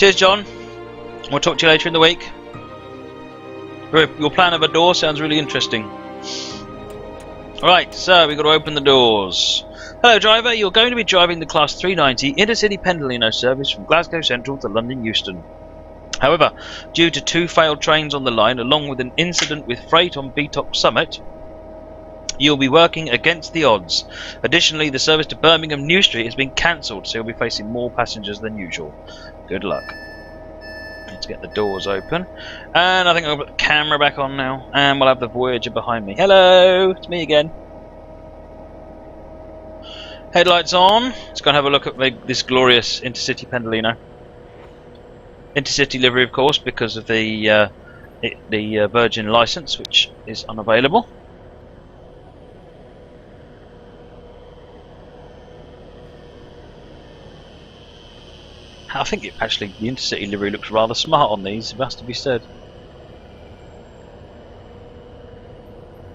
Cheers, John. We'll talk to you later in the week. Your plan of a door sounds really interesting. Right, so we've got to open the doors. Hello, driver. You're going to be driving the Class 390 Intercity Pendolino service from Glasgow Central to London Euston. However, due to 2 failed trains on the line, along with an incident with freight on Beatock Summit, you'll be working against the odds. Additionally, the service to Birmingham New Street has been cancelled, so you'll be facing more passengers than usual. Good luck. Let's get the doors open. And I think I'll put the camera back on now. And we'll have the Voyager behind me. Hello! It's me again. Headlights on. Let's go and have a look at this glorious Intercity Pendolino. Intercity livery, of course, because of the Virgin licence, which is unavailable. I think the Intercity livery looks rather smart on these, it has to be said.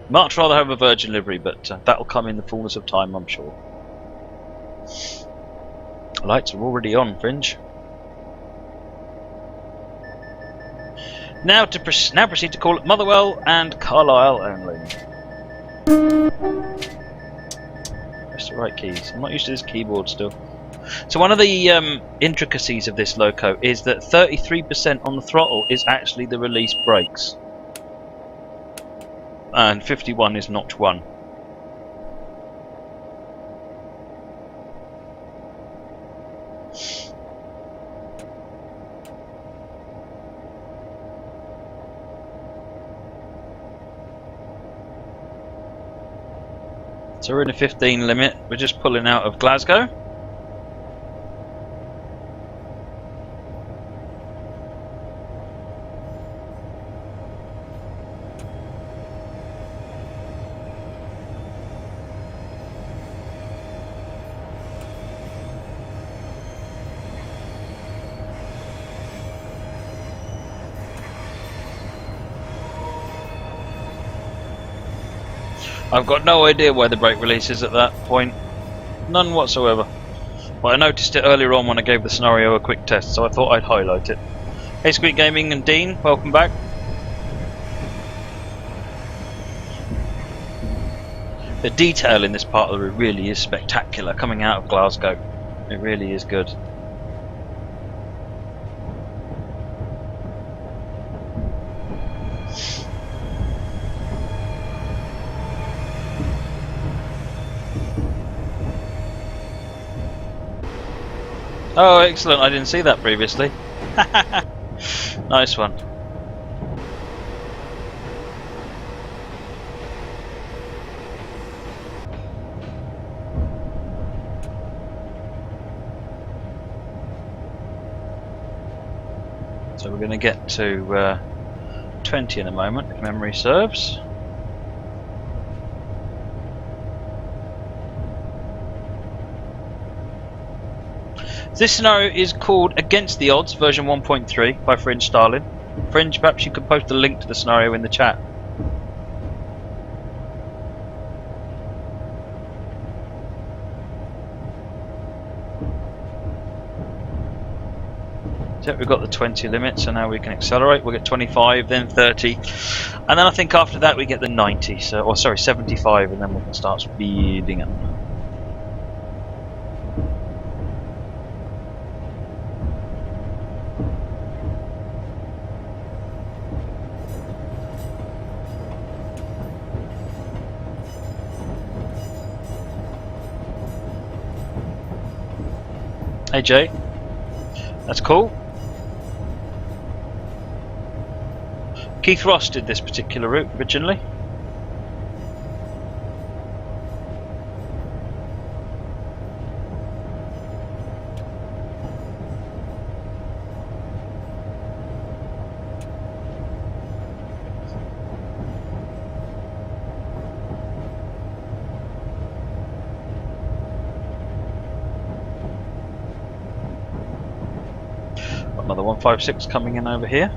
Much rather have a Virgin livery, but that'll come in the fullness of time, I'm sure. Lights are already on, Fringe. Now proceed to call at Motherwell and Carlisle only. Press the right keys. I'm not used to this keyboard still. So one of the intricacies of this loco is that 33% on the throttle is actually the release brakes, and 51 is notch 1. So we're in a 15 limit. We're just pulling out of Glasgow. I've got no idea where the brake release is at that point. None whatsoever. But I noticed it earlier on when I gave the scenario a quick test, so I thought I'd highlight it. Hey Squeak Gaming and Dean, welcome back. The detail in this part of the route really is spectacular, coming out of Glasgow. It really is good. Oh, excellent. I didn't see that previously. Nice one. So we're going to get to 20 in a moment, if memory serves. This scenario is called Against the Odds, version 1.3 by Fringe Starlin. Fringe, perhaps you could post a link to the scenario in the chat. So we've got the 20 limit, so now we can accelerate. We'll get 25, then 30, and then I think after that we get the 90, so, or sorry, 75, and then we can start speeding up. Hey Jay, that's cool. Keith Ross did this particular route originally. Another 156 coming in over here.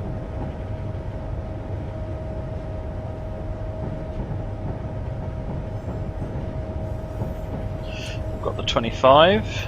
Got the 25.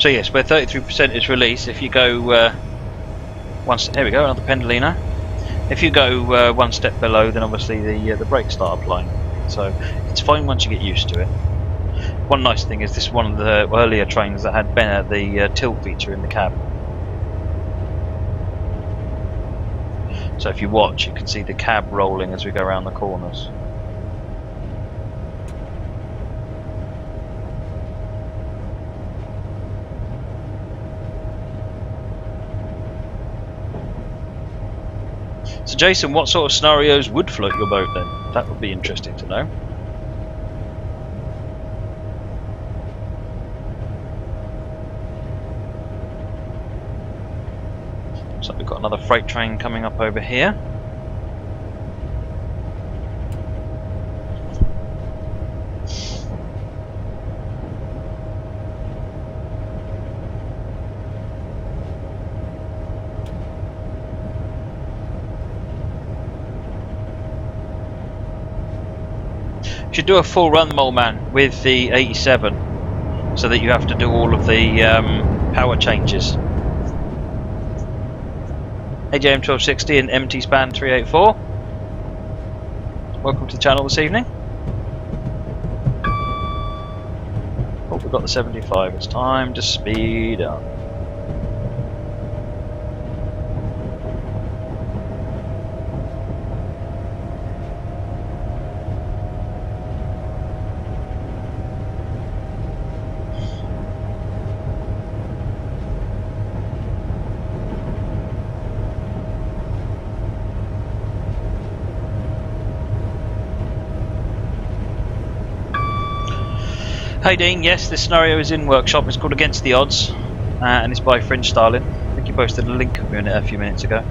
So yes, where 33% is release, if you go here we go, another Pendolino. If you go one step below, then obviously the brakes start applying. So it's fine once you get used to it. One nice thing is this is one of the earlier trains that had the tilt feature in the cab. So if you watch, you can see the cab rolling as we go around the corners. So Jason, what sort of scenarios would float your boat then? That would be interesting to know. So we've got another freight train coming up over here. Should do a full run, Mole Man, with the 87, so that you have to do all of the power changes. AJM 1260 and MT Span 384. Welcome to the channel this evening. Oh, we've got the 75. It's time to speed up. Hey Dean, yes, this scenario is in workshop. It's called Against the Odds, and it's by Fringe Starlin. I think you posted a link of it a few minutes ago.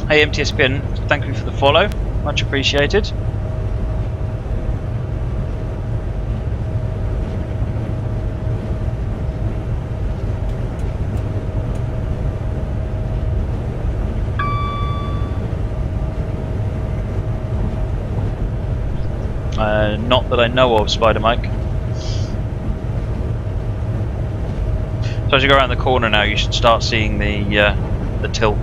Hey MTSPN, thank you for the follow, much appreciated. Not that I know of, Spider Mike. So as you go around the corner now, you should start seeing the tilt.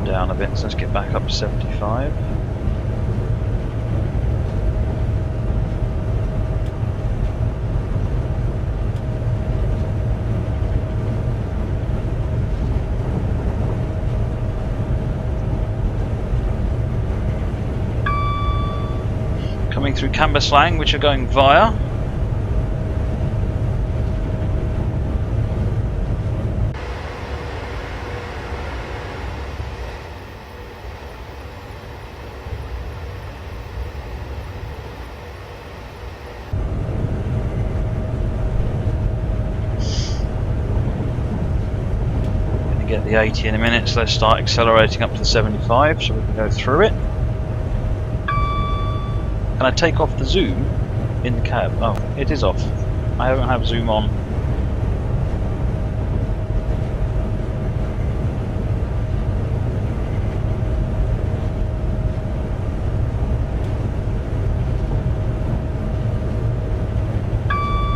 Down a bit, so let's get back up to 75. Coming through Cambuslang, which are going via. Get the 80 in a minute, so let's start accelerating up to the 75 so we can go through it. Can I take off the zoom in the cab? Oh, it is off. I don't have zoom on.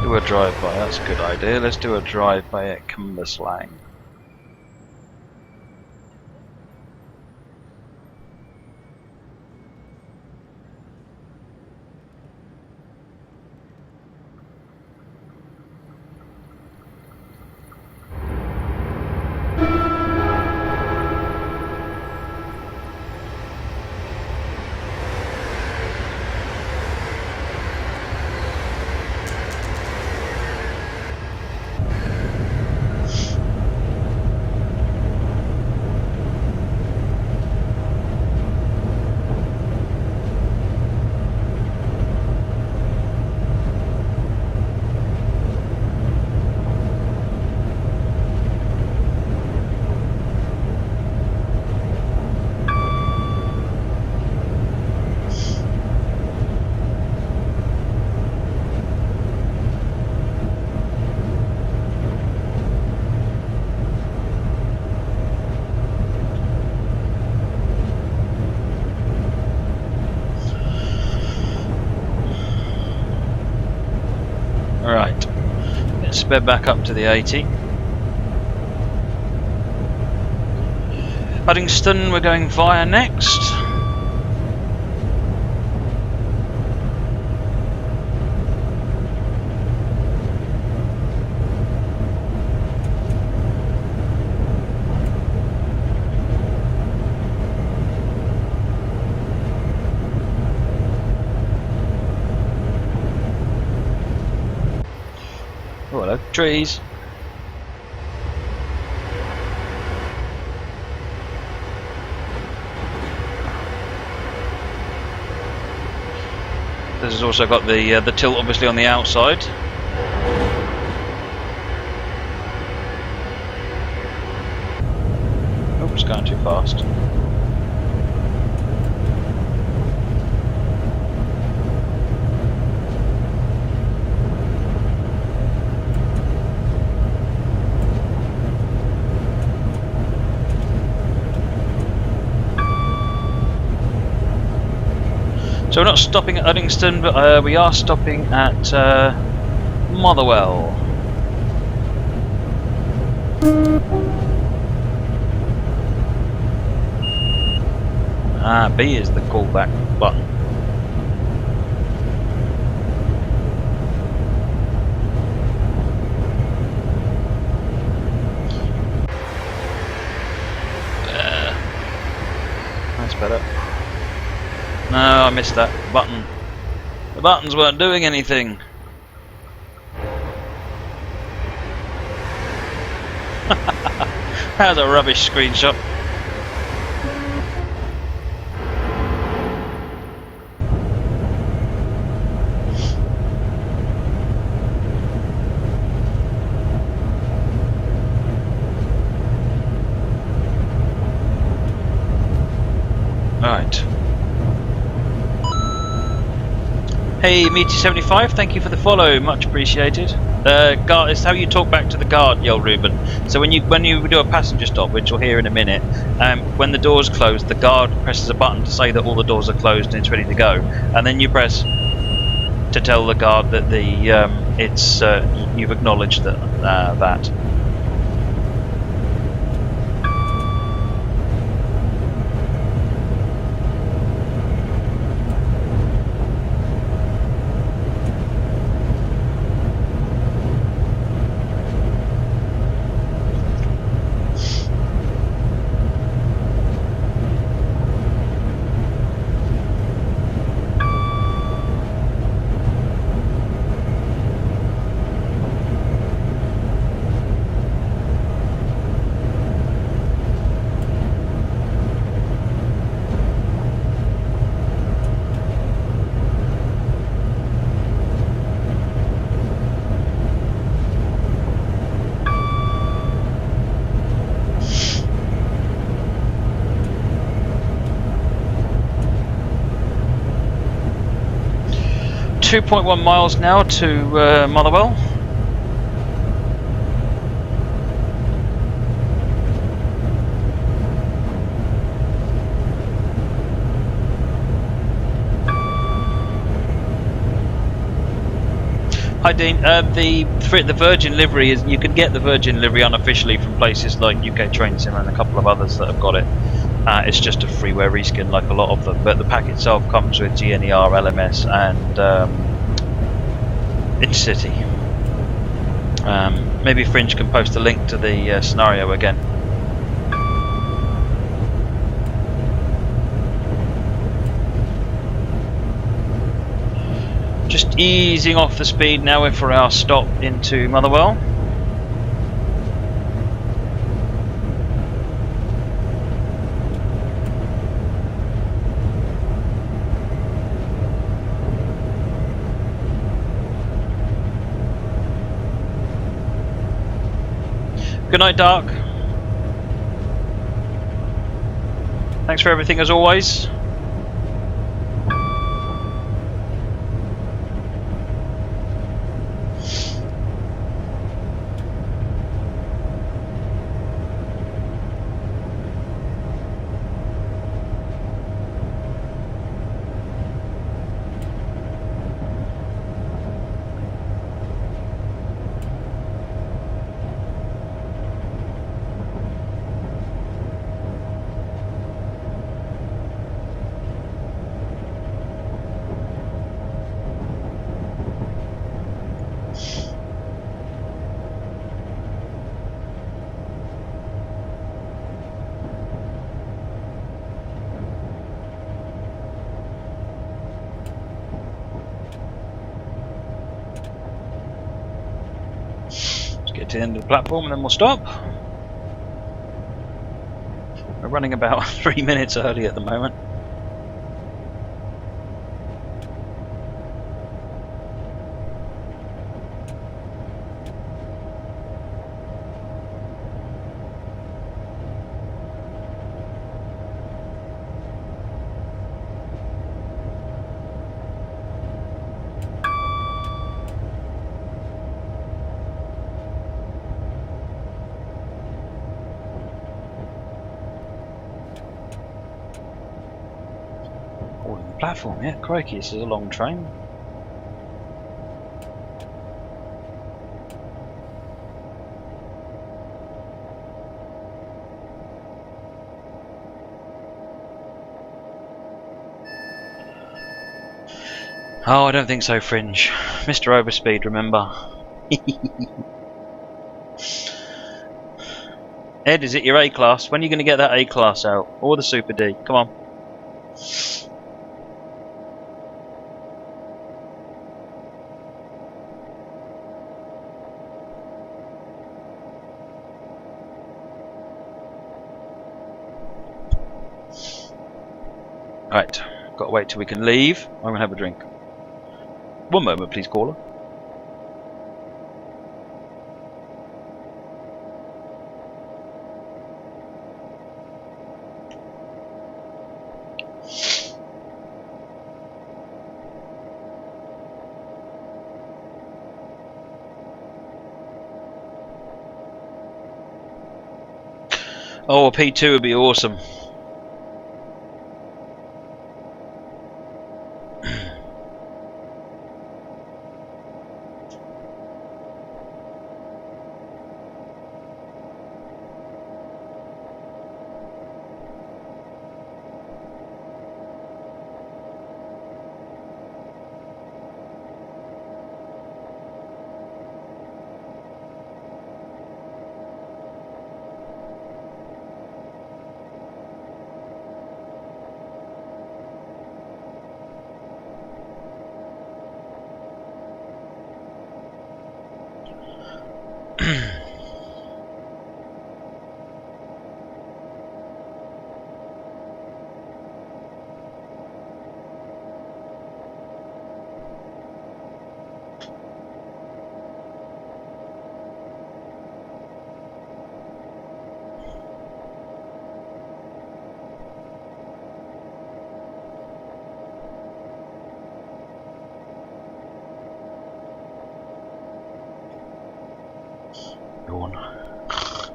Do a drive-by, that's a good idea. Let's do a drive-by at Cambuslang. Right, let's sped back up to the 80. Uddingston we're going via next. Oh, hello, trees. This has also got the tilt obviously on the outside. Oh, it's going too fast. So we're not stopping at Uddingston, but we are stopping at Motherwell. B is the callback button. That's better. No, I missed that button. The buttons weren't doing anything. That was a rubbish screenshot. Alright. Hey, Meaty75, thank you for the follow, much appreciated. Guard, it's how you talk back to the guard, yelled Ruben. So when you do a passenger stop, which we'll hear in a minute, when the doors close, the guard presses a button to say that all the doors are closed and it's ready to go, and then you press to tell the guard that you've acknowledged that. 2.1 miles now to Motherwell. Hi Dean, the Virgin livery is, you can get the Virgin livery unofficially from places like UK Train Sim and a couple of others that have got it. It's just a freeware reskin like a lot of them, but the pack itself comes with GNER, LMS and Intercity. Maybe Fringe can post a link to the scenario again. Just easing off the speed now for our stop into Motherwell. Good night, Dark. Thanks for everything as always. Get to the end of the platform and then we'll stop. We're running about 3 minutes early at the moment. Platform, yeah, crikey, this is a long train. Oh, I don't think so, Fringe. Mr. Overspeed, remember. Ed, is it your A-class? When are you going to get that A-class out? Or the Super D? Come on. Right, got to wait till we can leave. I'm going to have a drink. One moment, please, caller. Oh, a P2 would be awesome.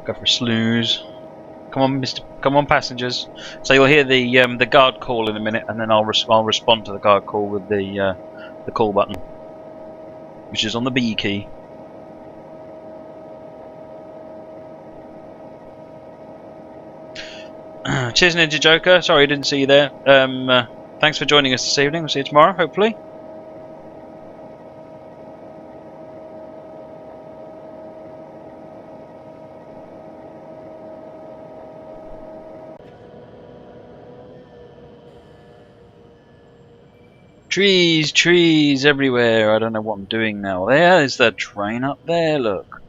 Go for a snooze. Come on, Mister. Come on, passengers. So you'll hear the guard call in a minute, and then I'll respond to the guard call with the call button, which is on the B key. Cheers, Ninja Joker. Sorry I didn't see you there. Thanks for joining us this evening. We'll see you tomorrow, hopefully. Trees, trees everywhere. I don't know what I'm doing now. There is the train up there, look.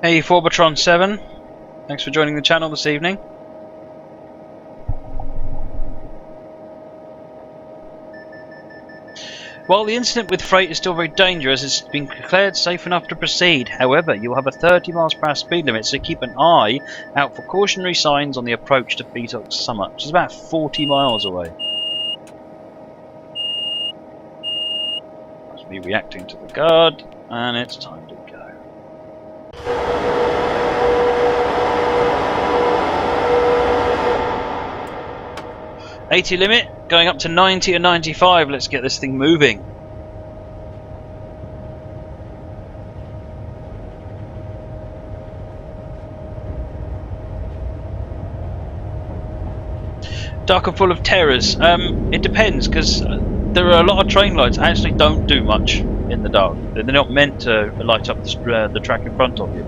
Hey, Forbatron 7. Thanks for joining the channel this evening. While the incident with freight is still very dangerous, it's been declared safe enough to proceed. However, you'll have a 30 mph speed limit, so keep an eye out for cautionary signs on the approach to Beatox Summit, which is about 40 miles away. That's me reacting to the guard, and it's time to go. $80 limit, going up to 90 and 95. Let's get this thing moving. Dark and full of terrors. It depends, because there are a lot of train lights actually don't do much in the dark. They're not meant to light up the track in front of you.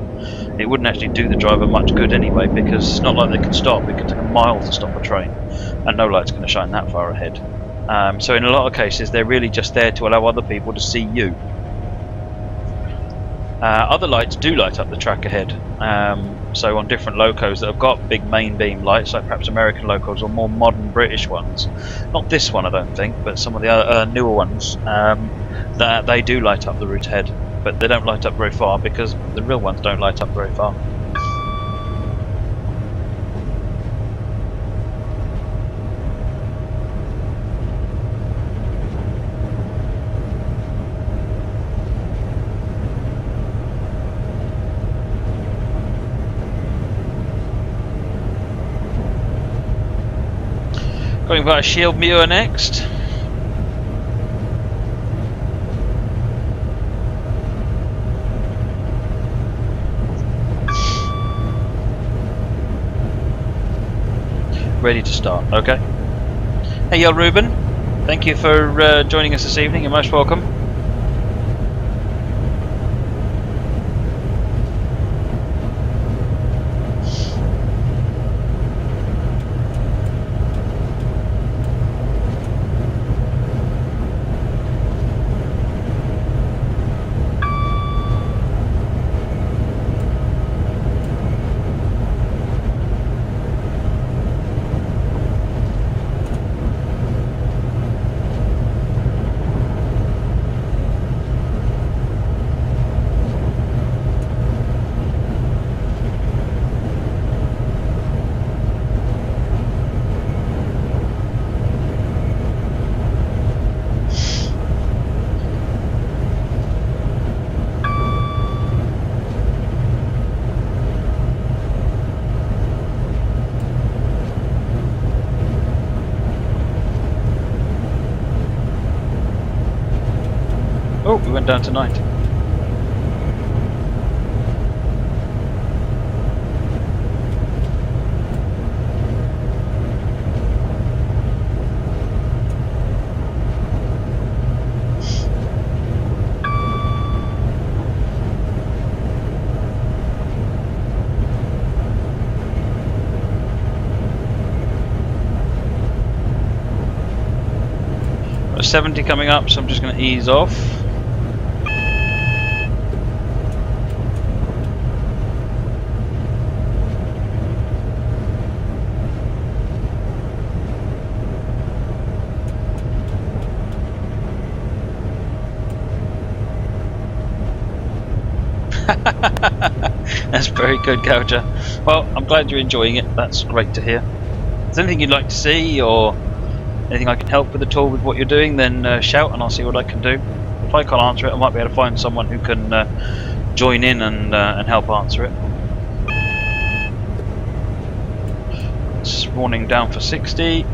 It wouldn't actually do the driver much good anyway, because it's not like they can stop. It can take a mile to stop a train, and no light's going to shine that far ahead. So in a lot of cases, they're really just there to allow other people to see you. Other lights do light up the track ahead. So on different locos that have got big main beam lights, like perhaps American locos or more modern British ones, not this one I don't think, but some of the other newer ones, that they do light up the route ahead, but they don't light up very far because the real ones don't light up very far. Going via Shield Muir next. Ready to start, okay. Hey Ruben, thank you for joining us this evening, you're most welcome. Oh, we went down to 90. Got 70 coming up, so I'm just going to ease off. That's very good, Gouger. Well, I'm glad you're enjoying it. That's great to hear. If there's anything you'd like to see or anything I can help with at all with what you're doing, then shout and I'll see what I can do. If I can't answer it, I might be able to find someone who can join in and help answer it. It's warning down for 60.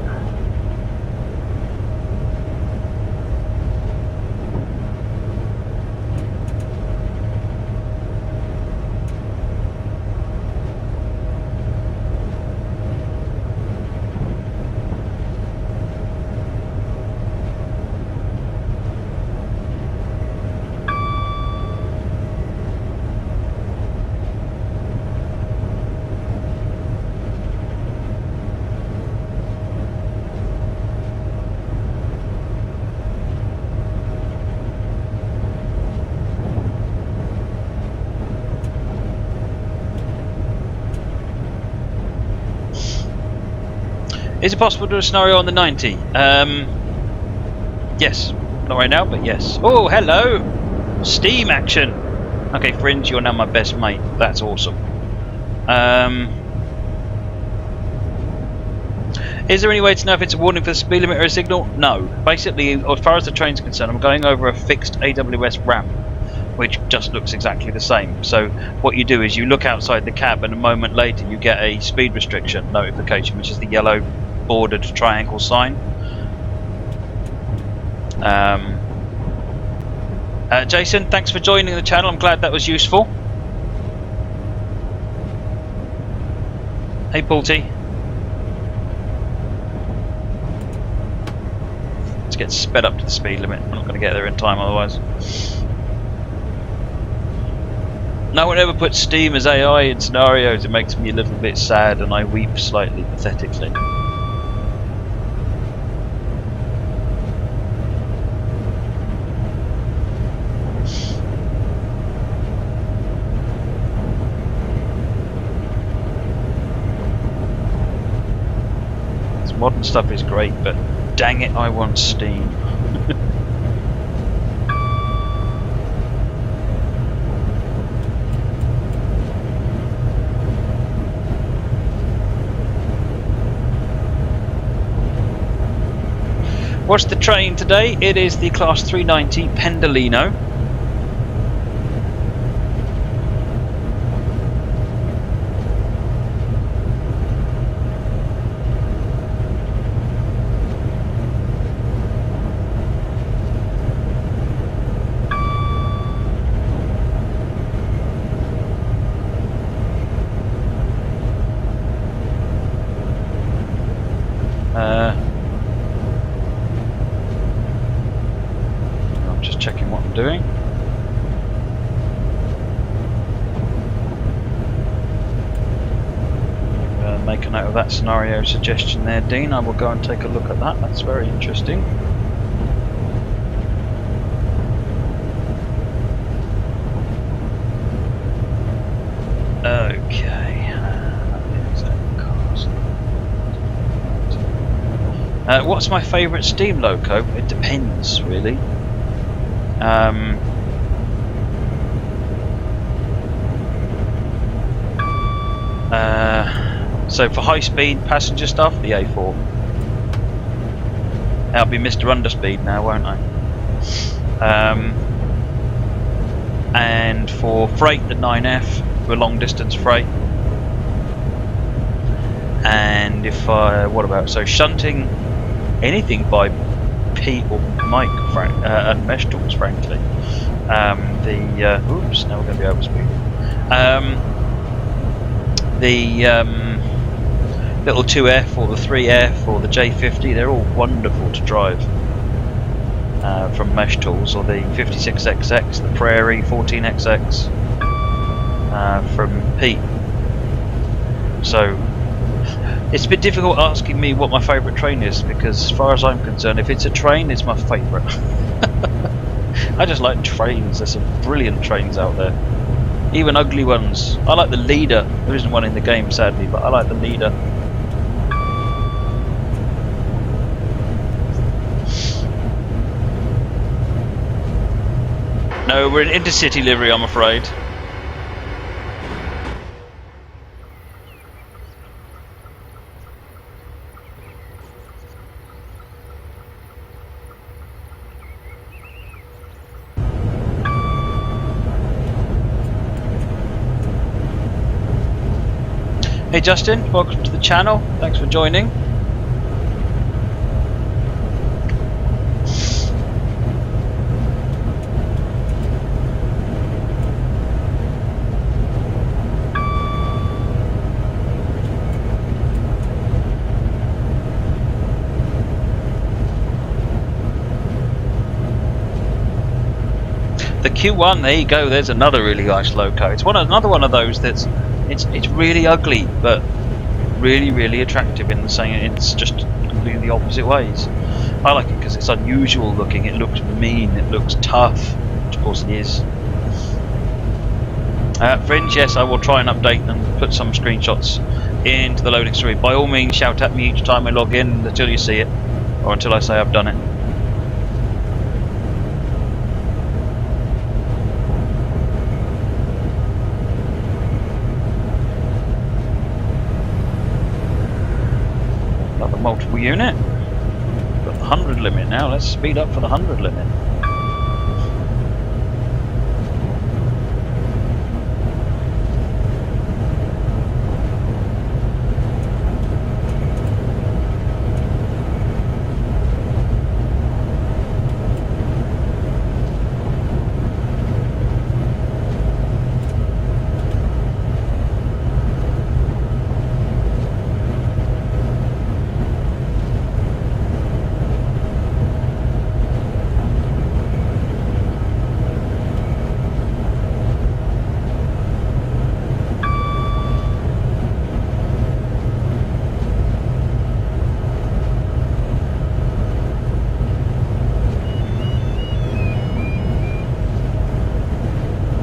Is it possible to do a scenario on the 90? Yes. Not right now, but yes. Oh, hello! Steam action! Okay, Fringe, you're now my best mate. That's awesome. Is there any way to know if it's a warning for the speed limit or a signal? No. Basically, as far as the train's concerned, I'm going over a fixed AWS ramp, which just looks exactly the same. So what you do is you look outside the cab and a moment later you get a speed restriction notification, which is the yellow bordered triangle sign. Jason, thanks for joining the channel. I'm glad that was useful. Hey Paul T. to get sped up to the speed limit. I'm not going to get there in time otherwise. No one ever puts Steam as AI in scenarios. It makes me a little bit sad and I weep slightly pathetically. This modern stuff is great, but dang it, I want Steam. What's the train today? It is the Class 390 Pendolino. I'm just checking what I'm doing. Make a note of that scenario suggestion there, Dean. I will go and take a look at that. That's very interesting. Okay. What's my favourite steam loco? It depends, really. So for high speed passenger stuff, the A4. I'll be Mr. Underspeed now, won't I? And for freight, the 9F, for long distance freight. And if what about, so shunting, anything by Pete or Mike and mesh tools, frankly. Oops, now we're going to be overspeed. The little 2F or the 3F or the J50, they're all wonderful to drive from mesh tools, or the 56XX, the Prairie 14XX from Pete. So it's a bit difficult asking me what my favourite train is, because as far as I'm concerned, if it's a train, it's my favourite. I just like trains. There's some brilliant trains out there, even ugly ones. I like the Leader. There isn't one in the game, sadly, but I like the Leader. No, we're in Intercity Livery, I'm afraid. Hey Justin, welcome to the channel. Thanks for joining. The Q1, there you go. There's another really nice loco. It's another one of those that's it's really ugly, but really attractive in the same. It's just completely the opposite ways. I like it because it's unusual looking. It looks mean. It looks tough, which of course it is. Friends, yes, I will try and update and put some screenshots into the loading screen. By all means, shout at me each time I log in until you see it, or until I say I've done it. Multiple unit. Got the 100 limit now. Let's speed up for the 100 limit.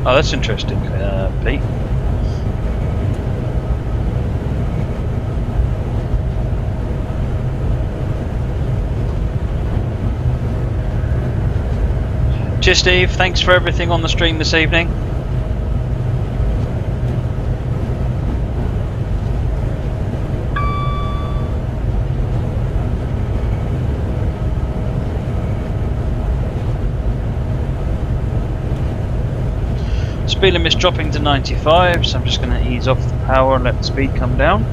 Oh, that's interesting, Pete. Cheers, Steve. Thanks for everything on the stream this evening. Speed limit's dropping to 95, so I'm just going to ease off the power and let the speed come down.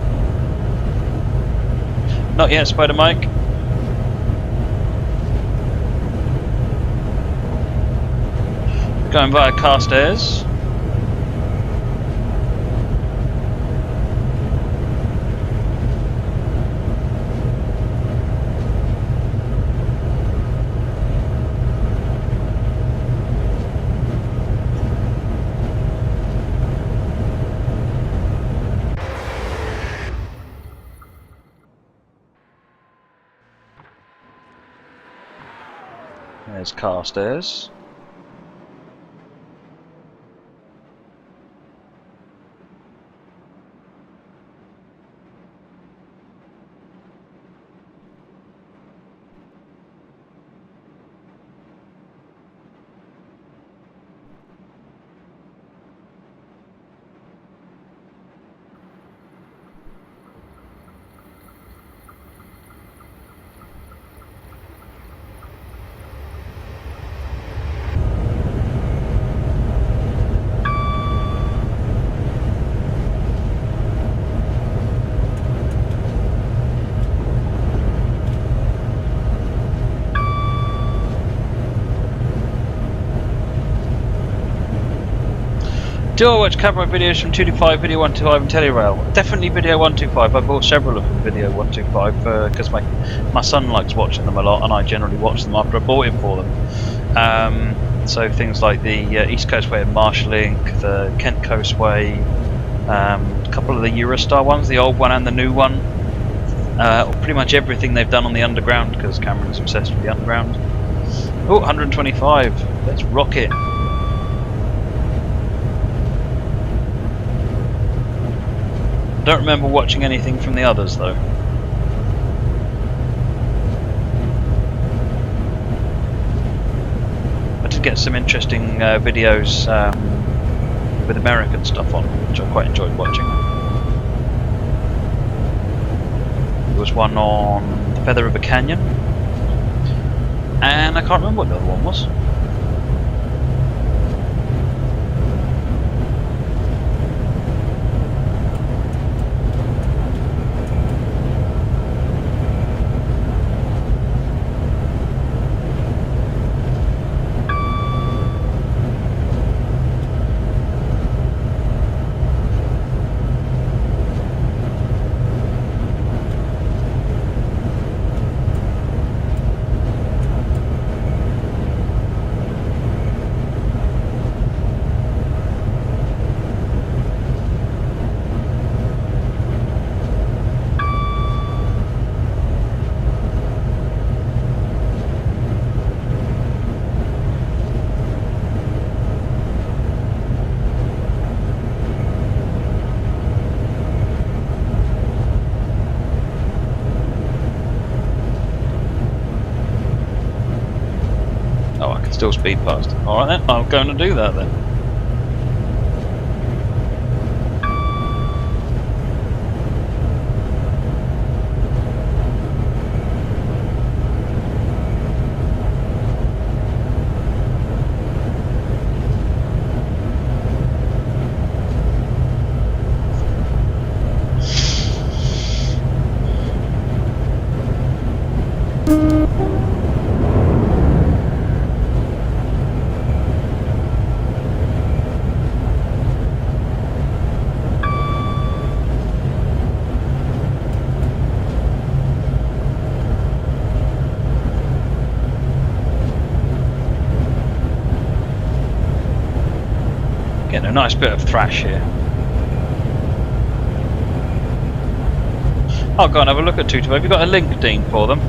Not yet, Spider Mike. Going via Carstairs. There's Carstairs. Do I watch camera videos from 225, Video 125 and Telerail? Definitely Video 125. I bought several of them Video 125 because my son likes watching them a lot, and I generally watch them after I bought it for them. So things like the East Coast Way and Marshallink, the Kent Coast Way, a couple of the Eurostar ones, the old one and the new one. Pretty much everything they've done on the underground, because Cameron's obsessed with the underground. Oh, 125. Let's rock it. I don't remember watching anything from the others though. I did get some interesting videos with American stuff on, which I quite enjoyed watching. There was one on the Feather River Canyon, and I can't remember what the other one was. Still speed past. Alright then, I'm going to do that then. Getting a nice bit of thrash here. I'll go and have a look at 225. Have you got a link, Dean, for them?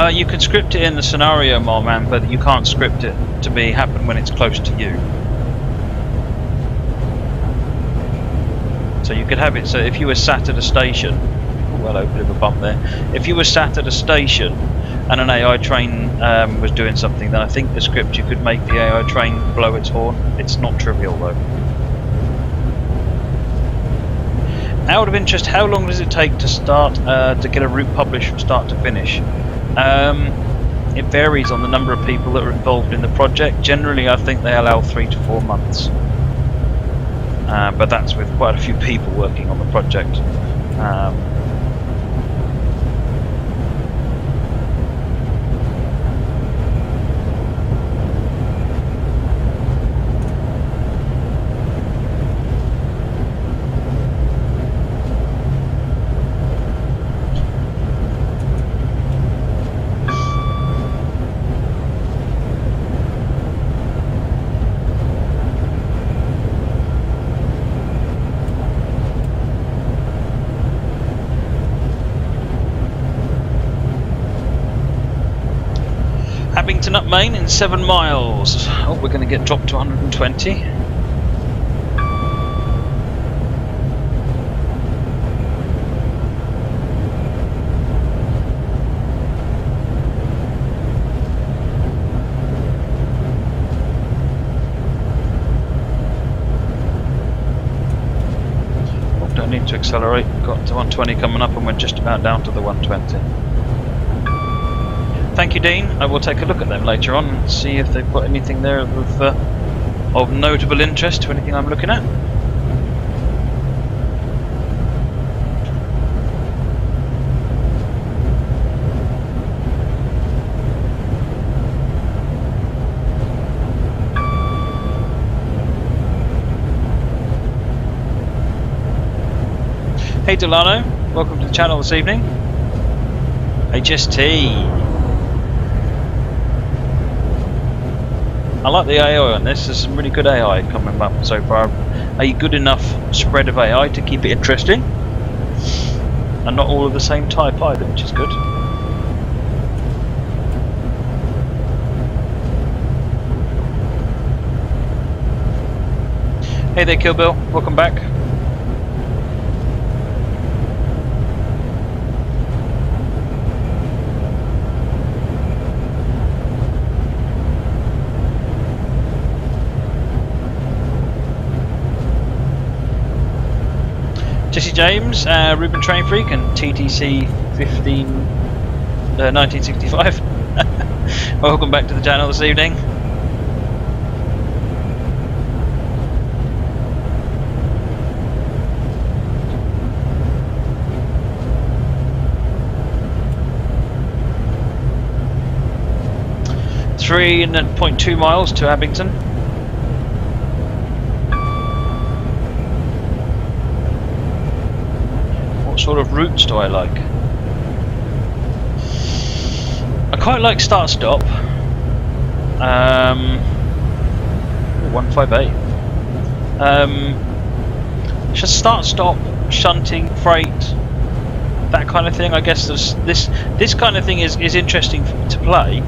You can script it in the scenario, Marman, but you can't script it to happen when it's close to you. So you could have it so if you were sat at a station, well, a bit of a bump there. If you were sat at a station and an AI train was doing something, then I think the script you could make the AI train blow its horn. It's not trivial though. Out of interest, how long does it take to start to get a route published from start to finish? It varies on the number of people that are involved in the project. Generally, I think they allow 3 to 4 months, but that's with quite a few people working on the project. Abington up Main in 7 miles. Oh, we're going to get dropped to 120. Oh, don't need to accelerate. We've got to 120 coming up and we're just about down to the 120. Thank you, Dean. I will take a look at them later on and see if they've got anything there of notable interest to anything I'm looking at. Hey Delano, welcome to the channel this evening. HST. I like the AI on this. There's some really good AI coming up so far. A good enough spread of AI to keep it interesting, and not all of the same type either, which is good. Hey there, Kill Bill. Welcome back. Jesse James, Ruben Train Freak, and TTC 1965. Welcome back to the channel this evening. Three and 0.2 miles to Abington. What sort of routes do I like? I quite like start-stop. 158. Just start-stop, shunting, freight, that kind of thing. I guess this kind of thing is interesting to play,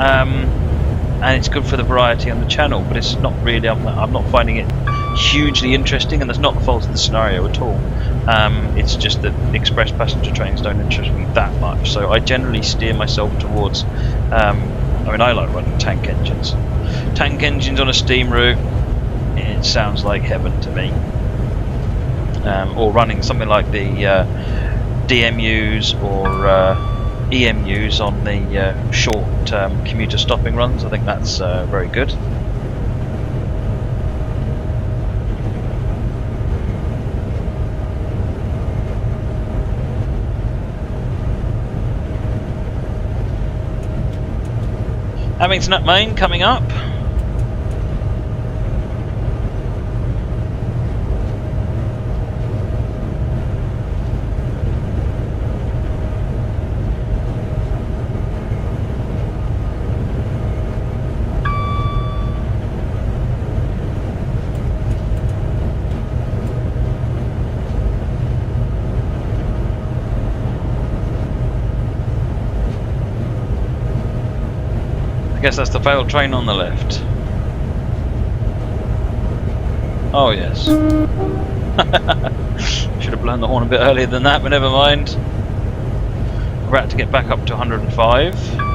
and it's good for the variety on the channel. But it's not really. I'm not finding it hugely interesting, and that's not the fault of the scenario at all. It's just that express passenger trains don't interest me that much, so I generally steer myself towards I mean, I like running tank engines. Tank engines on a steam route, it sounds like heaven to me. Or running something like the DMUs or EMUs on the short commuter stopping runs. I think that's very good. Abington up Main coming up. I guess that's the failed train on the left. Oh yes. Should have blown the horn a bit earlier than that, but never mind. We're about to get back up to 105.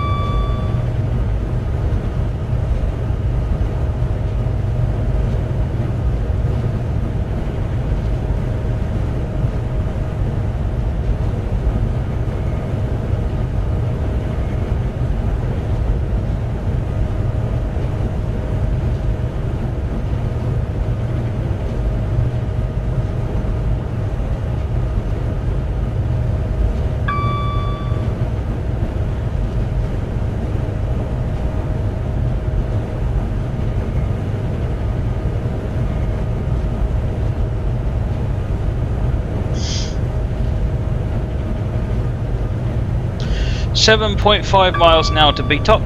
.5 miles now to Beatock.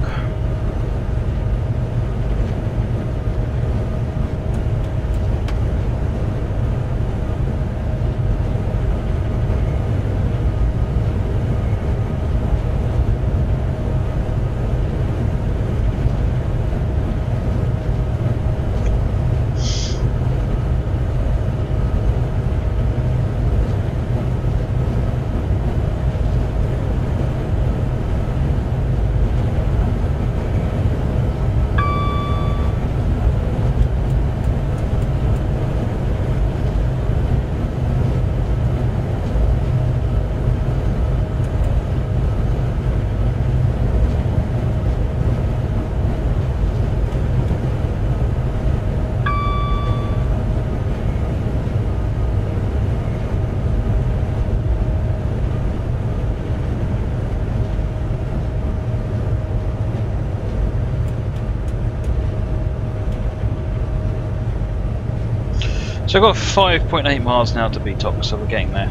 So I've got 5.8 miles now to Beatock, so we're getting there.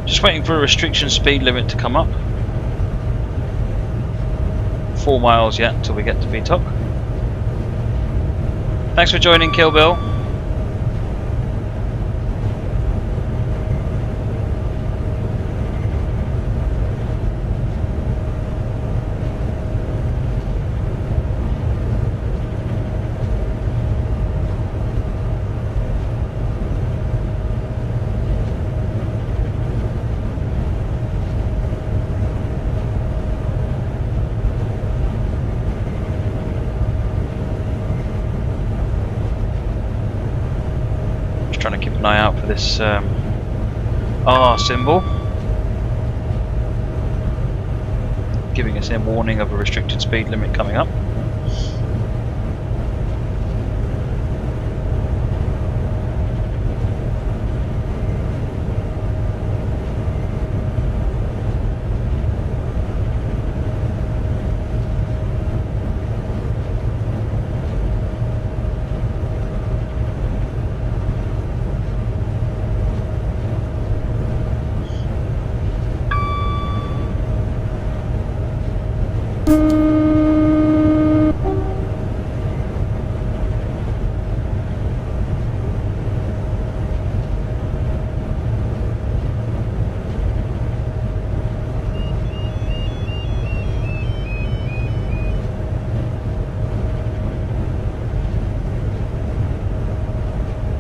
Just waiting for a restriction speed limit to come up. 4 miles yet until we get to Beatock. Thanks for joining, Kill Bill. Trying to keep an eye out for this R symbol, giving us a warning of a restricted speed limit coming up.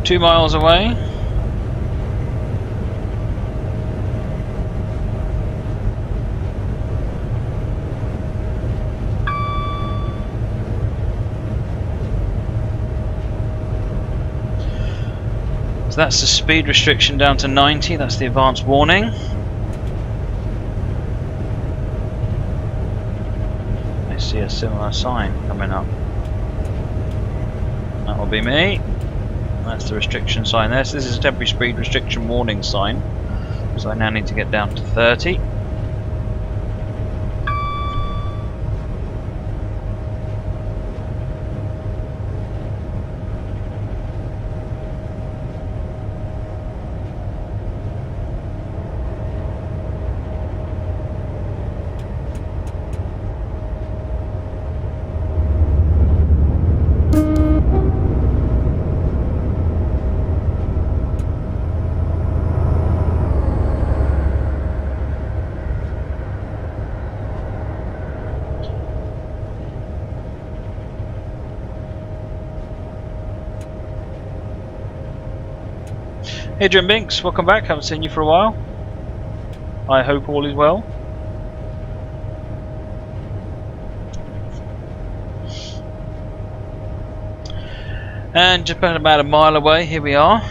2 miles away. So that's the speed restriction down to 90, that's the advance warning. I see a similar sign coming up. That will be me. That's the restriction sign there. So this is a temporary speed restriction warning sign. So I now need to get down to 30. Hey Jim Binks, welcome back, haven't seen you for a while. I hope all is well. And just about a mile away, here we are.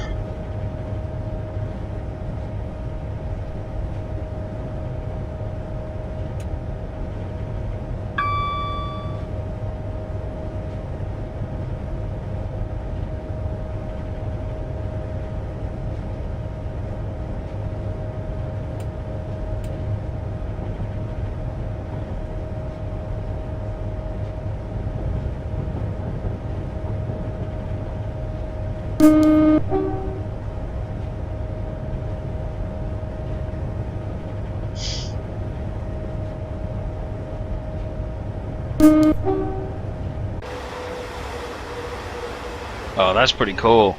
Oh, that's pretty cool.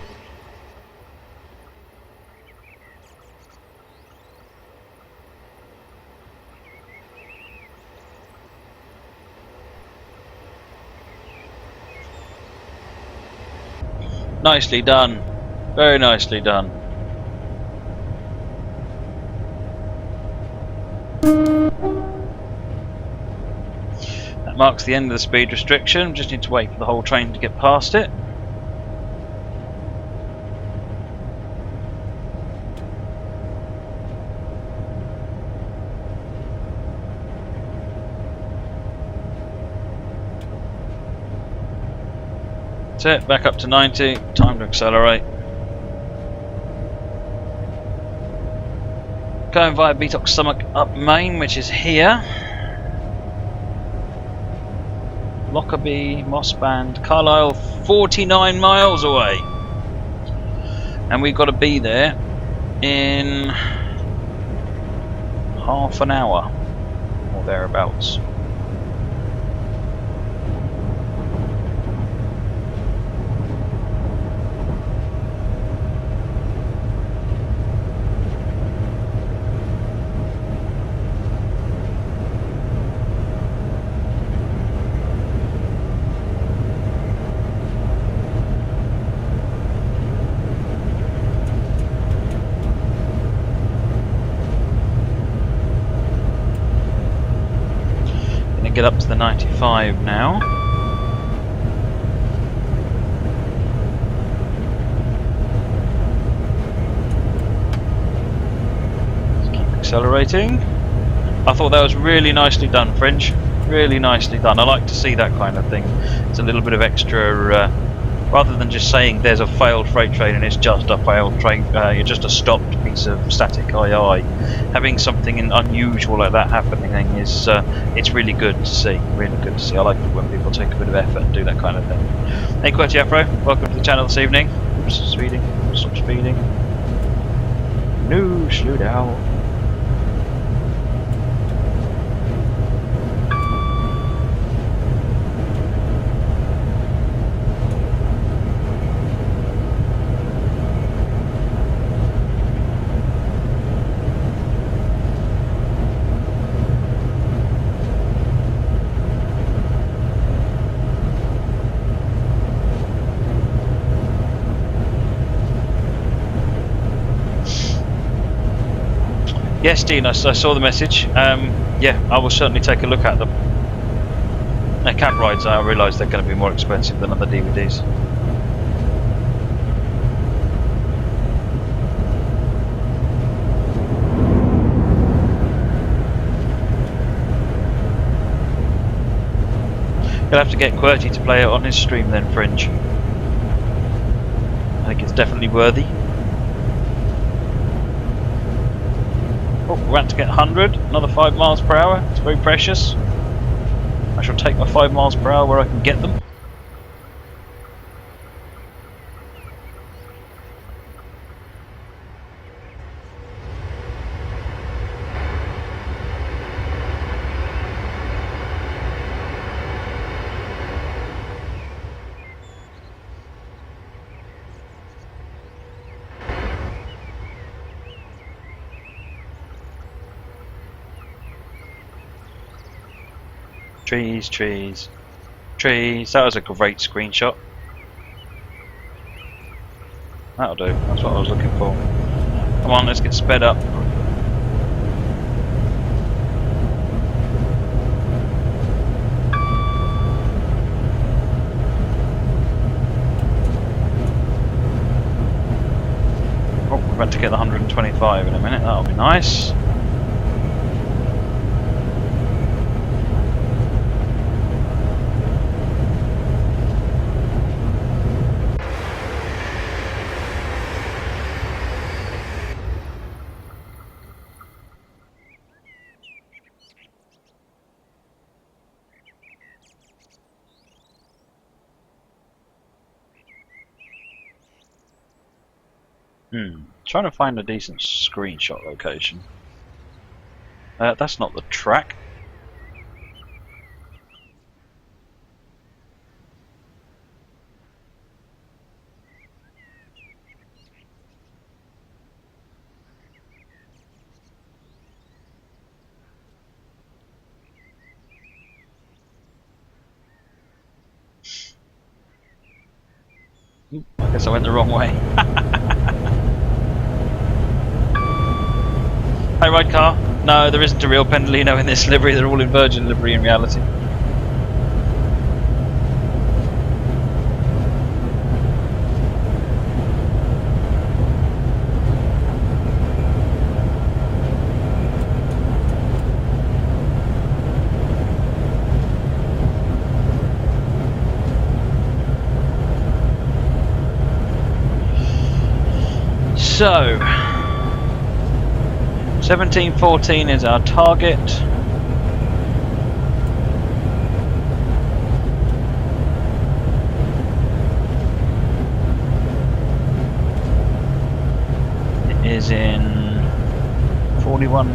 Nicely done. Very nicely done. That marks the end of the speed restriction. Just need to wait for the whole train to get past it. That's it, back up to 90, time to accelerate. Going via Beatock Stomach up Main, which is here. Lockerbie, Mossband, Carlisle, 49 miles away. And we've got to be there in half an hour or thereabouts. Get up to the 95 now. Let's keep accelerating. I thought that was really nicely done, Fringe. Really nicely done. I like to see that kind of thing. It's a little bit of extra, rather than just saying there's a failed freight train and it's just a failed train, you're just a stopped piece of static II. Having something unusual like that happening is it's really good to see. Really good to see. I like it when people take a bit of effort and do that kind of thing. Hey Qwerty Afro, welcome to the channel this evening. Oops, speeding. Stop speeding. No, slow down. Yes, Dean, I saw the message. Yeah, I will certainly take a look at them. Now, cab rides, I realise they're going to be more expensive than other DVDs. You'll have to get QWERTY to play it on his stream then, Fringe. I think it's definitely worthy. Oh, we're about to get 100, another 5 miles per hour. It's very precious. I shall take my 5 miles per hour where I can get them. Trees, trees, trees. That was a great screenshot. That'll do. That's what I was looking for. Come on, let's get sped up. Oh, we're about to get the 125 in a minute. That'll be nice. Trying to find a decent screenshot location. That's not the track. I guess I went the wrong way. Hey, ride car. No, there isn't a real Pendolino in this livery. They're all in Virgin livery in reality. So 1714 is our target. It is in 41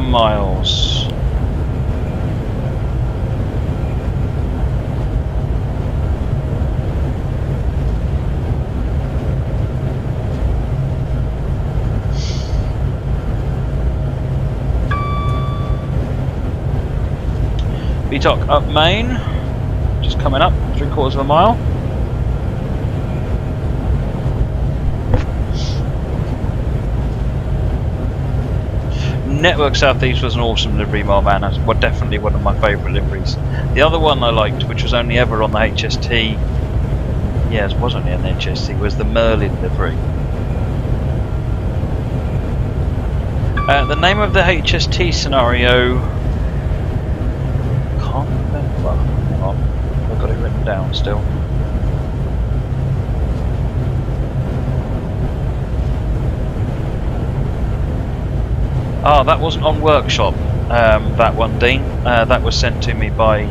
miles. VTOC up main, just coming up 3/4 of a mile. Network Southeast was an awesome livery, my man. That's definitely one of my favourite liveries. The other one I liked, which was only ever on the HST, yes, was only on the HST, was the Merlin livery. The name of the HST scenario, can't remember. Hang on, I've got it written down still. Oh, that wasn't on Workshop, that one, Dean. That was sent to me by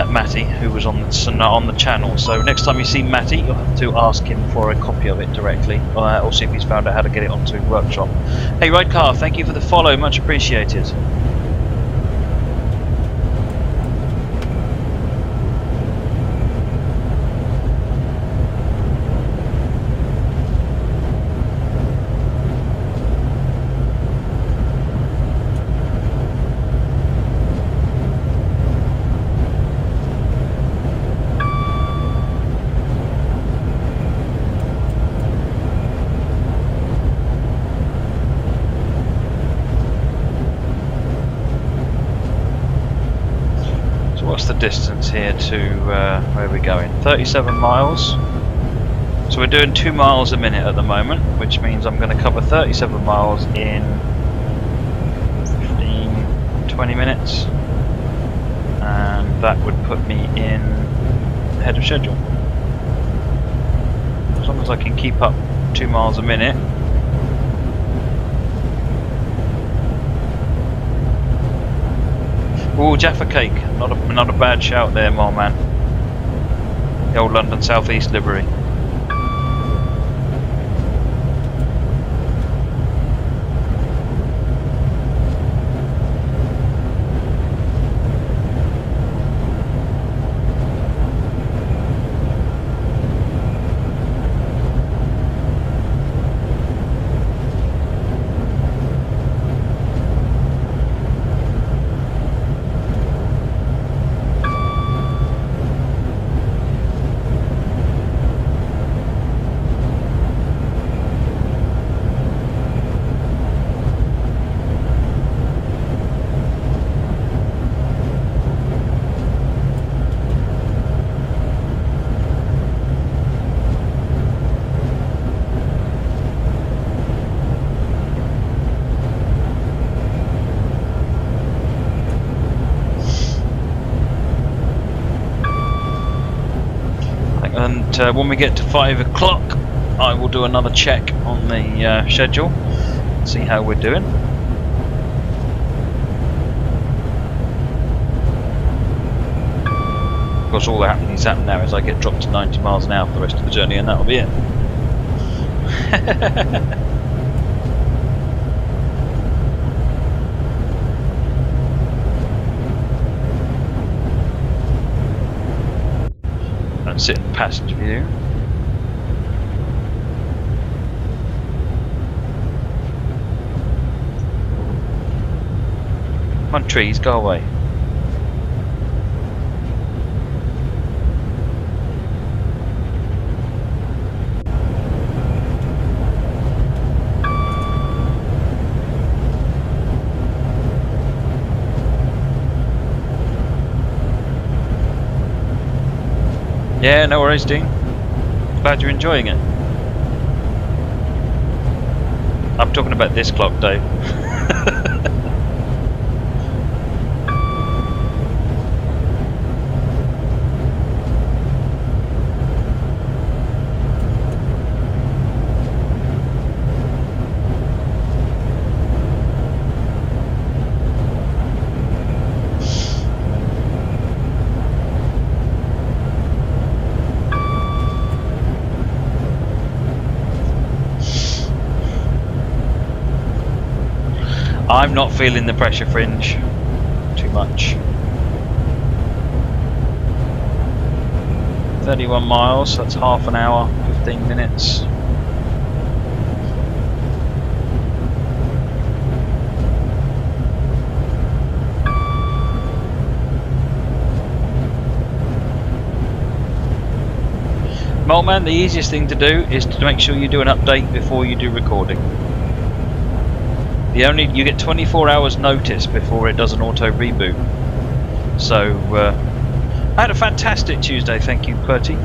Matty, who was on the channel. So next time you see Matty, you'll have to ask him for a copy of it directly, or see if he's found out how to get it onto Workshop. Hey, Ridecar, thank you for the follow, much appreciated. So what's the distance here to where we're going? 37 miles. So we're doing 2 miles a minute at the moment, which means I'm going to cover 37 miles in 15-20 minutes, and that would put me in ahead of schedule. As long as I can keep up 2 miles a minute. Ooh, Jaffa Cake, not a bad shout there, my man. The old London South East livery. And when we get to 5 o'clock, I will do another check on the schedule, see how we're doing. Of course, all that needs to happen now is I get dropped to 90 miles an hour for the rest of the journey, and that'll be it. Sit in the passenger view. Come on, trees, go away. Yeah, no worries, Dean. Glad you're enjoying it. I'm talking about this clock, Dave. I'm not feeling the pressure fringe too much. 31 miles, that's half an hour, 15 minutes. Maltman, the easiest thing to do is to make sure you do an update before you do recording. You get 24 hours notice before it does an auto reboot. So I had a fantastic Tuesday, thank you, Bertie.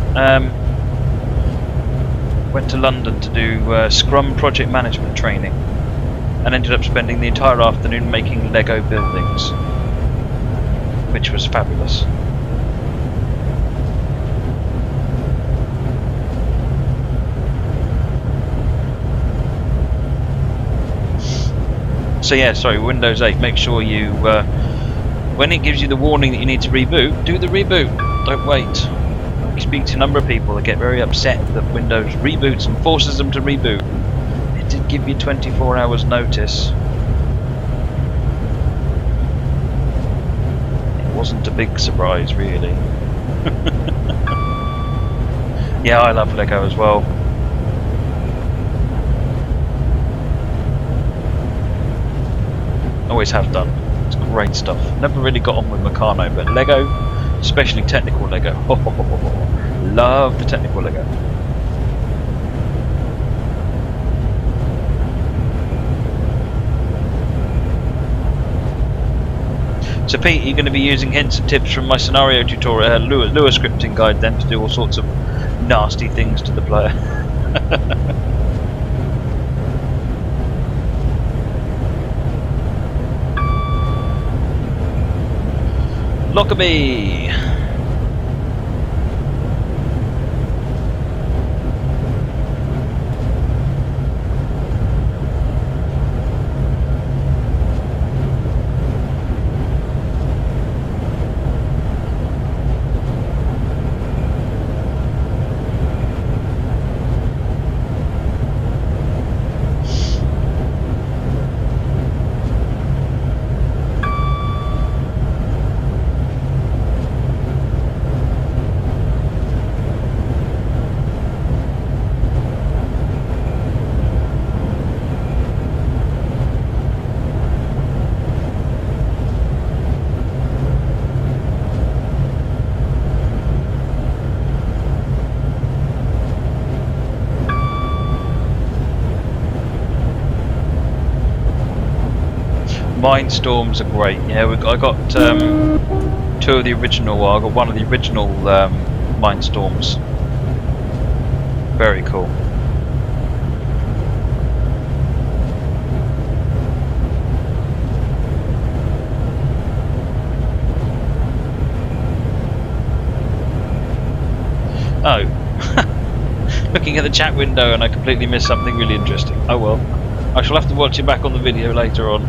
Went to London to do Scrum project management training, and ended up spending the entire afternoon making Lego buildings, which was fabulous. So yeah, sorry, Windows 8, make sure you, when it gives you the warning that you need to reboot, do the reboot, don't wait. I speak to a number of people that get very upset that Windows reboots and forces them to reboot. It did give you 24 hours notice. It wasn't a big surprise, really. Yeah, I love Lego as well. Always have done. It's great stuff. Never really got on with Meccano, but Lego, especially technical Lego. Love the technical Lego. So Pete, you're going to be using hints and tips from my scenario tutorial, Lua scripting guide then, to do all sorts of nasty things to the player. Lockerbie! Mindstorms are great. Yeah, I got two of the original. Well, I got one of the original Mindstorms. Very cool. Oh, looking at the chat window and I completely missed something really interesting. Oh well, I shall have to watch it back on the video later on.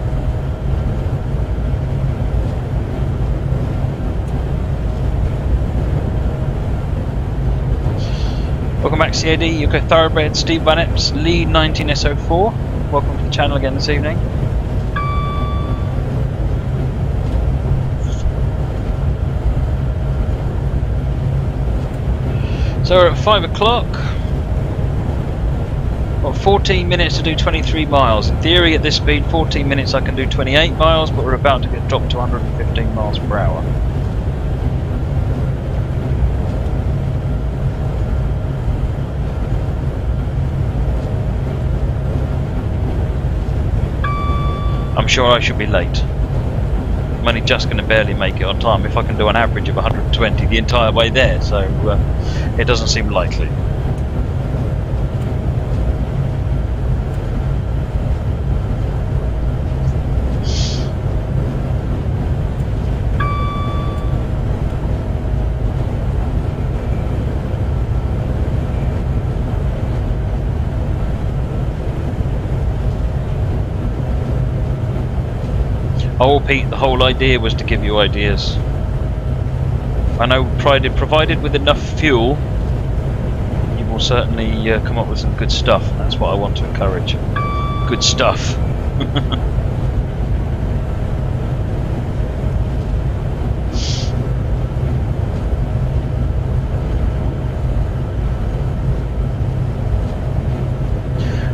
Welcome back CAD, UK Thoroughbred, Steve Van Epps, Lead 19SO4. Welcome to the channel again this evening. So we're at 5 o'clock. Got 14 minutes to do 23 miles. In theory at this speed, 14 minutes I can do 28 miles, but we're about to get dropped to 115 miles per hour. I'm sure I should be late. I'm only just going to barely make it on time if I can do an average of 120 the entire way there, so it doesn't seem likely. Oh Pete, the whole idea was to give you ideas. I know provided with enough fuel, you will certainly come up with some good stuff. That's what I want to encourage. Good stuff.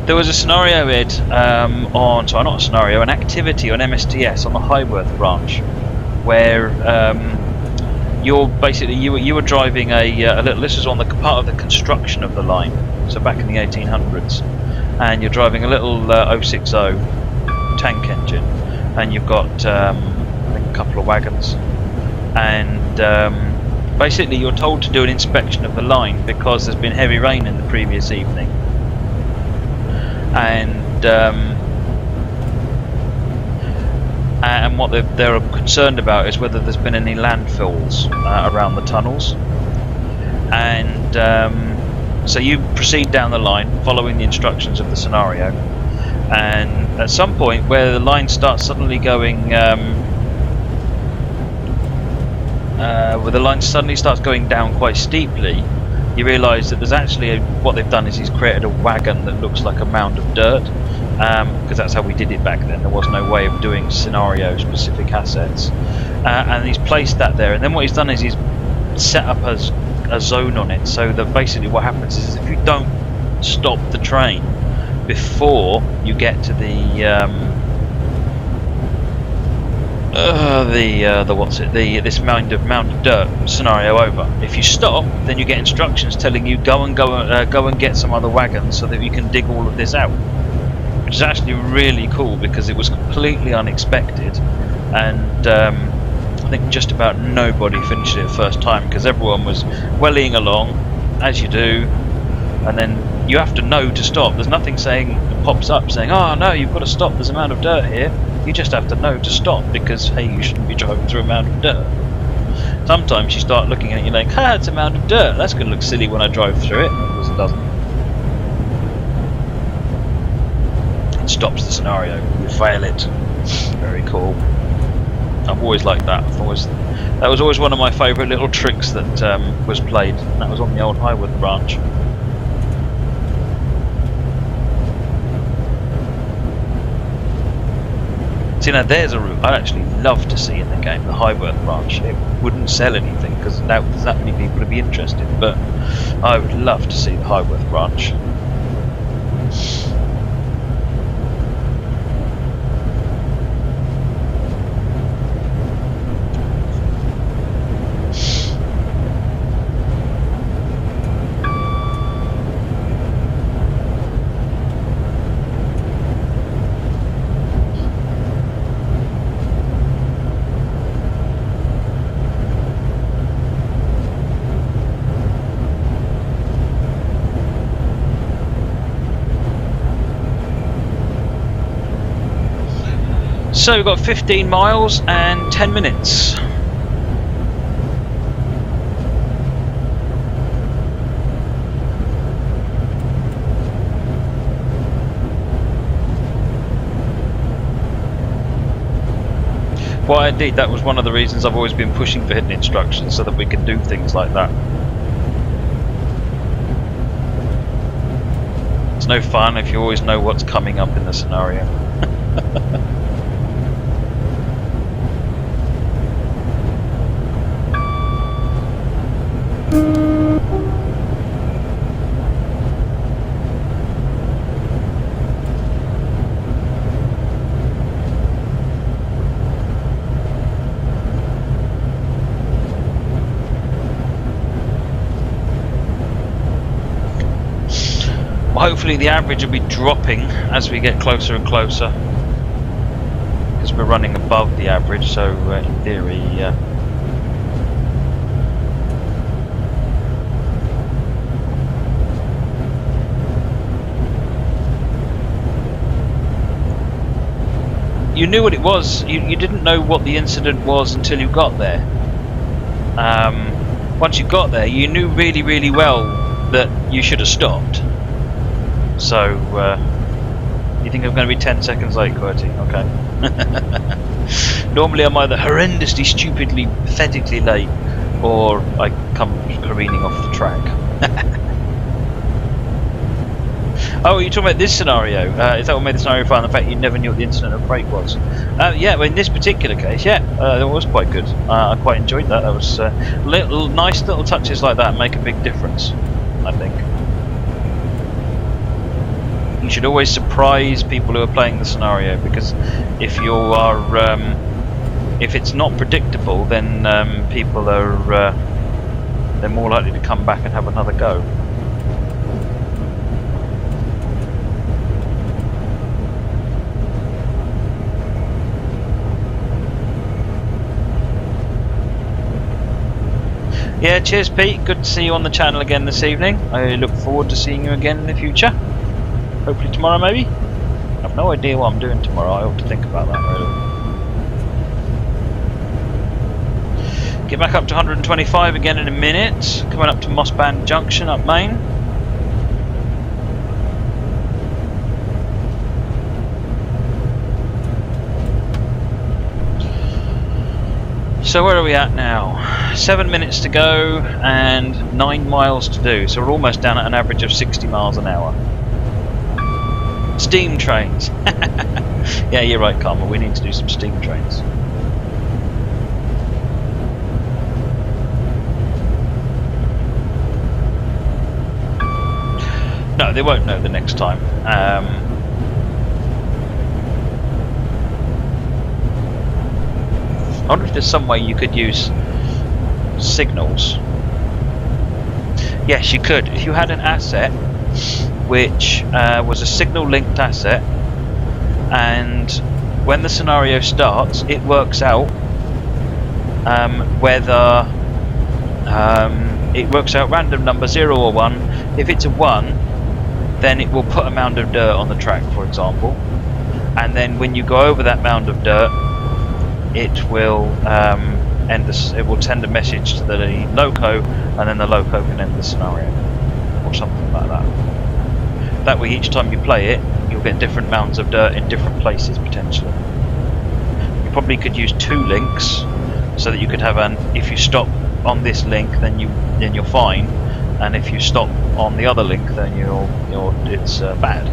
There was a scenario, Ed, sorry, not a scenario, an activity on MSTS on the Highworth branch, where you were driving a little. This was on the part of the construction of the line, so back in the 1800s, and you're driving a little 060 tank engine, and you've got I think a couple of wagons, and basically you're told to do an inspection of the line because there's been heavy rain in the previous evening. And what they're concerned about is whether there's been any landfills around the tunnels. And so you proceed down the line following the instructions of the scenario, and at some point where the line starts suddenly going down quite steeply, you realise that there's actually what they've done is he's created a wagon that looks like a mound of dirt, because that's how we did it back then. There was no way of doing scenario specific assets, and he's placed that there. And then what he's done is he's set up a zone on it, so that basically what happens is if you don't stop the train before you get to this mound of dirt scenario over. If you stop, then you get instructions telling you go and get some other wagons so that you can dig all of this out, which is actually really cool because it was completely unexpected, and think just about nobody finished it first time, because everyone was wellying along, as you do, and then you have to know to stop. There's nothing saying, pops up saying, oh no, you've got to stop, there's a mound of dirt here. You just have to know to stop, because hey, you shouldn't be driving through a mound of dirt. Sometimes you start looking at it and you're like, ha, it's a mound of dirt, that's going to look silly when I drive through it. Of course it doesn't. It stops the scenario, you fail it. Very cool. I've always liked that. That was always one of my favourite little tricks that was played. And that was on the old Highworth branch. See, now there's a route I'd actually love to see in the game, the Highworth branch. It wouldn't sell anything because there's that many people to be interested, but I would love to see the Highworth branch. So we've got 15 miles and 10 minutes. Well, indeed, that was one of the reasons I've always been pushing for hidden instructions, so that we can do things like that. It's no fun if you always know what's coming up in the scenario. Hopefully the average will be dropping as we get closer and closer, because we're running above the average, so in theory you knew what it was. You didn't know what the incident was until you got there. Once you got there, you knew really well that you should have stopped. So, you think I'm going to be 10 seconds late, QWERTY? Okay. Normally I'm either horrendously, stupidly, pathetically late, or I come careening off the track. Oh, you're talking about this scenario? Is that what made the scenario fun? The fact you never knew what the incident of freight was? Yeah, well, in this particular case, yeah, it was quite good. I quite enjoyed that. That was nice little touches like that make a big difference, I think. You should always surprise people who are playing the scenario, because if you are, if it's not predictable, then people are they're more likely to come back and have another go. Yeah, cheers Pete, good to see you on the channel again this evening. I look forward to seeing you again in the future. Hopefully tomorrow maybe? I have no idea what I'm doing tomorrow, I ought to think about that really. Get back up to 125 again in a minute, coming up to Mossband Junction up Main. So where are we at now? 7 minutes to go and 9 miles to do, so we're almost down at an average of 60 miles an hour. Steam trains. Yeah, you're right, Karma, we need to do some steam trains. No, they won't know the next time. I wonder if there's some way you could use signals. Yes, you could. If you had an asset which was a signal linked asset, and when the scenario starts it works out whether it works out random number 0 or 1. If it's a 1, then it will put a mound of dirt on the track, for example, and then when you go over that mound of dirt, it will it will send a message to the loco, and then the loco can end the scenario, or something like that. That way, each time you play it, you'll get different mounds of dirt in different places potentially. You probably could use 2 links, so that you could have if you stop on this link, then you're fine, and if you stop on the other link, then it's bad.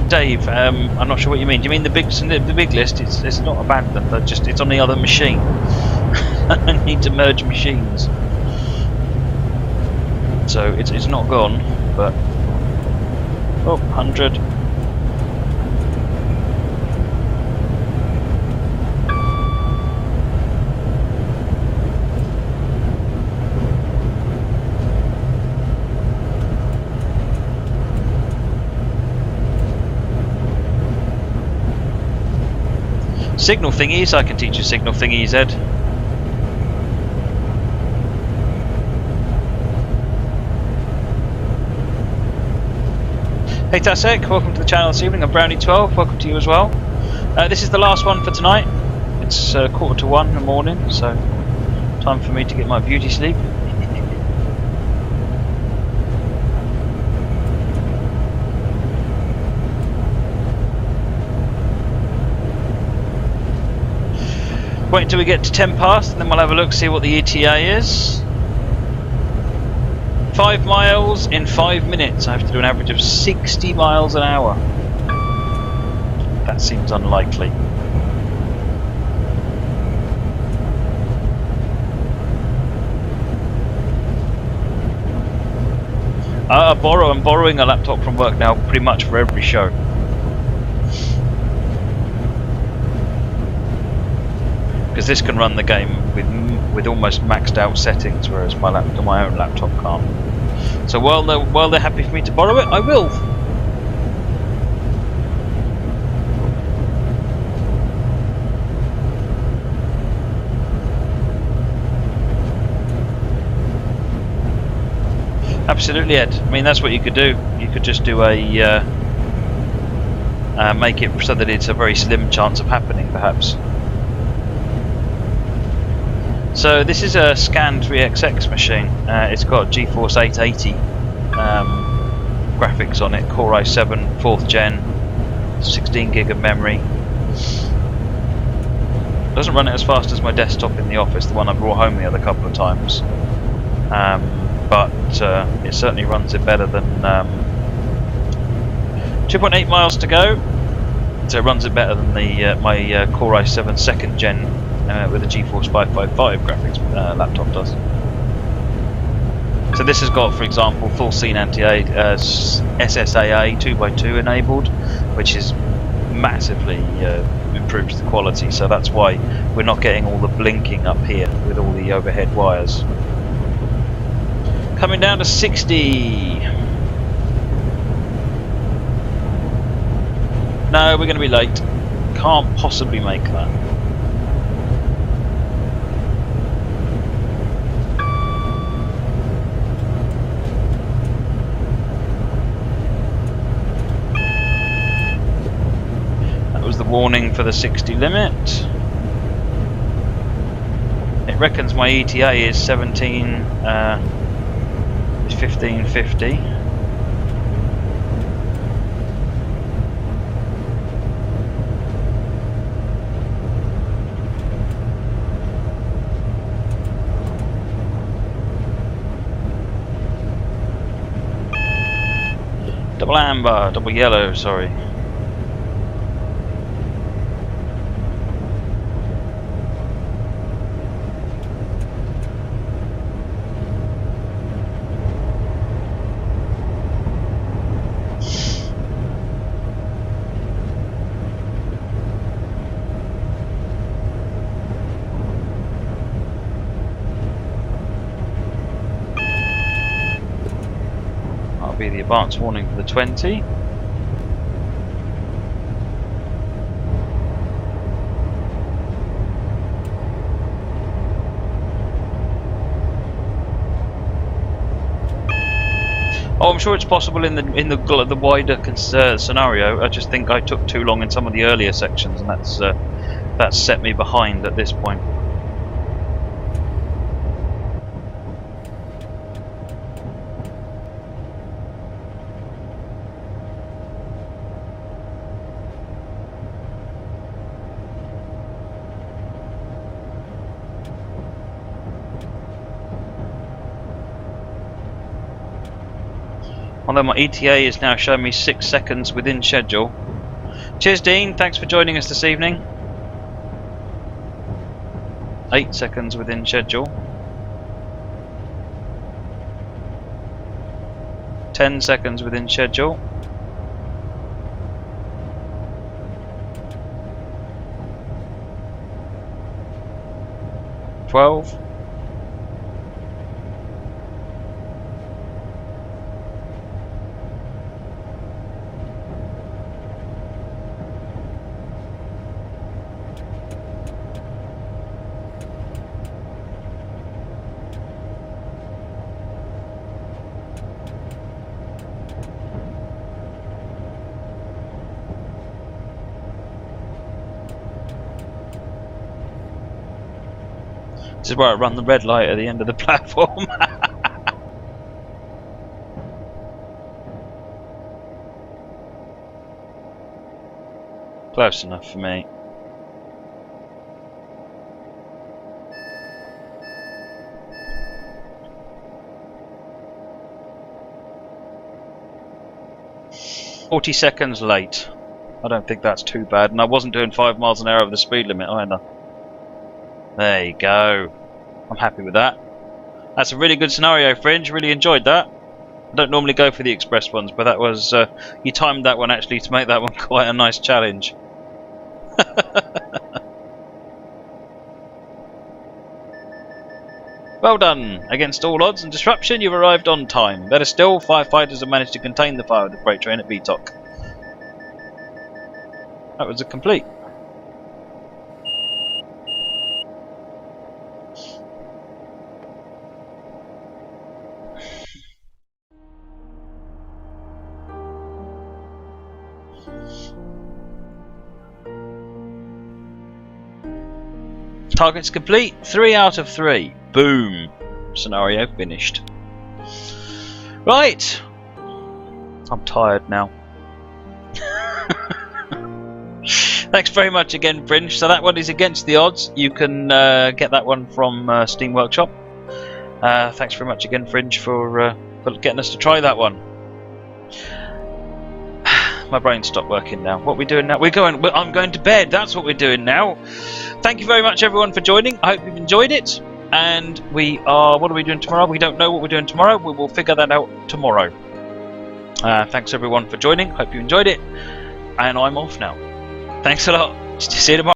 Dave, I'm not sure what you mean. Do you mean the big list? It's not abandoned. It's on the other machine. I need to merge machines, so it's not gone. But 100. Signal thingies, I can teach you signal thingies, Ed. Hey Tasek, welcome to the channel this evening. I'm Brownie12, welcome to you as well. This is the last one for tonight. It's 1:45 in the morning, so time for me to get my beauty sleep. Wait until we get to 10 past, and then we'll have a look, see what the ETA is. 5 miles in 5 minutes. I have to do an average of 60 miles an hour. That seems unlikely. I'm borrowing a laptop from work now pretty much for every show. Because this can run the game with almost maxed out settings, whereas my own laptop can't. So while they're happy for me to borrow it, I will. Absolutely, Ed. I mean, that's what you could do. You could just do make it so that it's a very slim chance of happening, perhaps. So this is a Scan 3XX machine. It's got GeForce 880 graphics on it, Core i7 4th gen, 16 gig of memory. Doesn't run it as fast as my desktop in the office, the one I brought home the other couple of times, but it certainly runs it better than 2.8 miles to go, so it runs it better than the my Core i7 2nd gen with a GeForce 555 graphics laptop does. So this has got, for example, full scene SSAA 2x2 enabled, which is massively improves the quality. So that's why we're not getting all the blinking up here with all the overhead wires. Coming down to 60. No, we're going to be late. Can't possibly make that. The warning for the 60 limit. It reckons my ETA is 1550. Double amber, double yellow, sorry. Be the advance warning for the 20. Oh, I'm sure it's possible in the wider scenario. I just think I took too long in some of the earlier sections, and that's set me behind at this point. Although my ETA is now showing me 6 seconds within schedule. Cheers, Dean. Thanks for joining us this evening. 8 seconds within schedule. 10 seconds within schedule. 12. This is where I run the red light at the end of the platform. Close enough for me. "40 seconds late. I don't think that's too bad, and I wasn't doing 5 miles an hour over the speed limit either. There you go. I'm happy with that. That's a really good scenario, Fringe. Really enjoyed that. I don't normally go for the express ones, but that was you timed that one actually to make that one quite a nice challenge. Well done. Against all odds and disruption, you've arrived on time. Better still, firefighters have managed to contain the fire of the freight train at Beatock. That was a complete. Targets complete. 3 out of 3. Boom. Scenario finished. Right. I'm tired now. Thanks very much again, Fringe. So that one is against the odds. You can get that one from Steam Workshop. Thanks very much again, Fringe, for getting us to try that one. My brain stopped working now. What are we doing now? I'm going to bed. That's what we're doing now. Thank you very much, everyone, for joining. I hope you've enjoyed it. And what are we doing tomorrow? We don't know what we're doing tomorrow. We will figure that out tomorrow. Thanks, everyone, for joining. Hope you enjoyed it. And I'm off now. Thanks a lot. See you tomorrow.